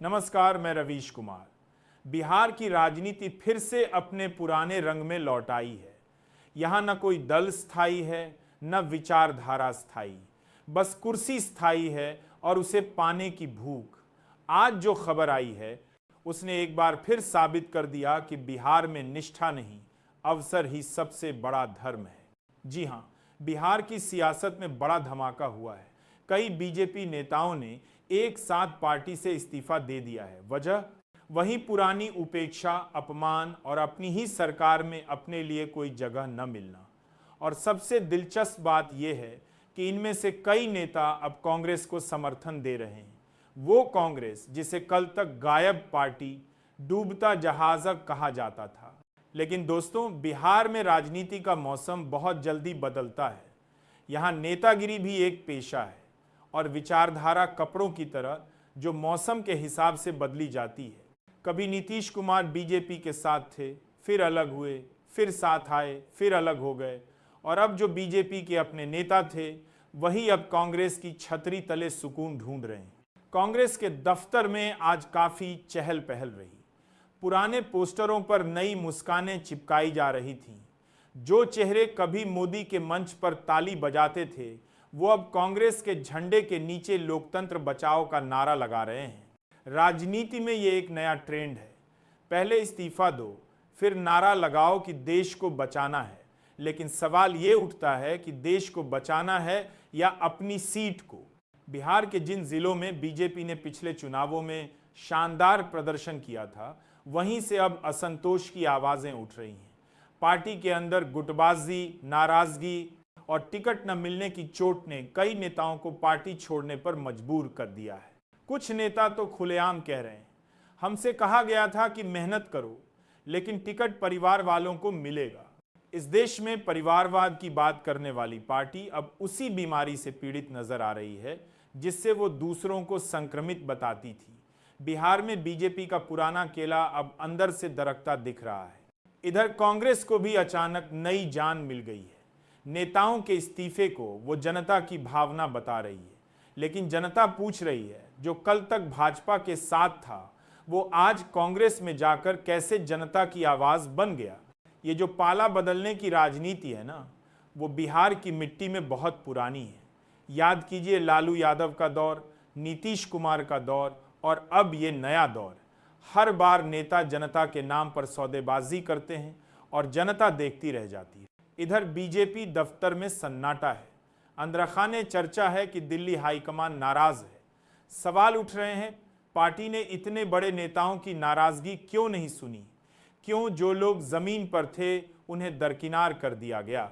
नमस्कार, मैं रवीश कुमार। बिहार की राजनीति फिर से अपने पुराने रंग में लौट आई है। यहाँ न कोई दल स्थायी है, न विचारधारा स्थायी, बस कुर्सी स्थायी है और उसे पाने की भूख। आज जो खबर आई है उसने एक बार फिर साबित कर दिया कि बिहार में निष्ठा नहीं, अवसर ही सबसे बड़ा धर्म है। जी हाँ, बिहार की सियासत में बड़ा धमाका हुआ है। कई बीजेपी नेताओं ने एक साथ पार्टी से इस्तीफा दे दिया है। वजह वही पुरानी उपेक्षा, अपमान और अपनी ही सरकार में अपने लिए कोई जगह न मिलना। और सबसे दिलचस्प बात यह है कि इनमें से कई नेता अब कांग्रेस को समर्थन दे रहे हैं। वो कांग्रेस जिसे कल तक गायब पार्टी, डूबता जहाज कहा जाता था। लेकिन दोस्तों, बिहार में राजनीति का मौसम बहुत जल्दी बदलता है। यहाँ नेतागिरी भी एक पेशा है और विचारधारा कपड़ों की तरह जो मौसम के हिसाब से बदली जाती है। कभी नीतीश कुमार बीजेपी के साथ थे, फिर अलग हुए, फिर साथ आए, फिर अलग हो गए, और अब जो बीजेपी के अपने नेता थे वही अब कांग्रेस की छतरी तले सुकून ढूंढ रहे हैं। कांग्रेस के दफ्तर में आज काफ़ी चहल पहल रही। पुराने पोस्टरों पर नई मुस्कानें चिपकाई जा रही थीं। जो चेहरे कभी मोदी के मंच पर ताली बजाते थे वो अब कांग्रेस के झंडे के नीचे लोकतंत्र बचाओ का नारा लगा रहे हैं। राजनीति में ये एक नया ट्रेंड है। पहले इस्तीफा दो, फिर नारा लगाओ कि देश को बचाना है। लेकिन सवाल ये उठता है कि देश को बचाना है या अपनी सीट को। बिहार के जिन जिलों में बीजेपी ने पिछले चुनावों में शानदार प्रदर्शन किया था, वहीं से अब असंतोष की आवाज़ें उठ रही हैं। पार्टी के अंदर गुटबाजी, नाराजगी और टिकट न मिलने की चोट ने कई नेताओं को पार्टी छोड़ने पर मजबूर कर दिया है। कुछ नेता तो खुलेआम कह रहे हैं, हमसे कहा गया था कि मेहनत करो, लेकिन टिकट परिवार वालों को मिलेगा। इस देश में परिवारवाद की बात करने वाली पार्टी अब उसी बीमारी से पीड़ित नजर आ रही है जिससे वो दूसरों को संक्रमित बताती थी। बिहार में बीजेपी का पुराना केला अब अंदर से दरकता दिख रहा है। इधर कांग्रेस को भी अचानक नई जान मिल गई है। नेताओं के इस्तीफे को वो जनता की भावना बता रही है, लेकिन जनता पूछ रही है, जो कल तक भाजपा के साथ था वो आज कांग्रेस में जाकर कैसे जनता की आवाज बन गया। ये जो पाला बदलने की राजनीति है ना, वो बिहार की मिट्टी में बहुत पुरानी है। याद कीजिए लालू यादव का दौर, नीतीश कुमार का दौर और अब ये नया दौर। हर बार नेता जनता के नाम पर सौदेबाजी करते हैं और जनता देखती रह जाती है। इधर बीजेपी दफ्तर में सन्नाटा है। अंदरखाने चर्चा है कि दिल्ली हाईकमान नाराज है। सवाल उठ रहे हैं, पार्टी ने इतने बड़े नेताओं की नाराजगी क्यों नहीं सुनी? क्यों जो लोग जमीन पर थे उन्हें दरकिनार कर दिया गया?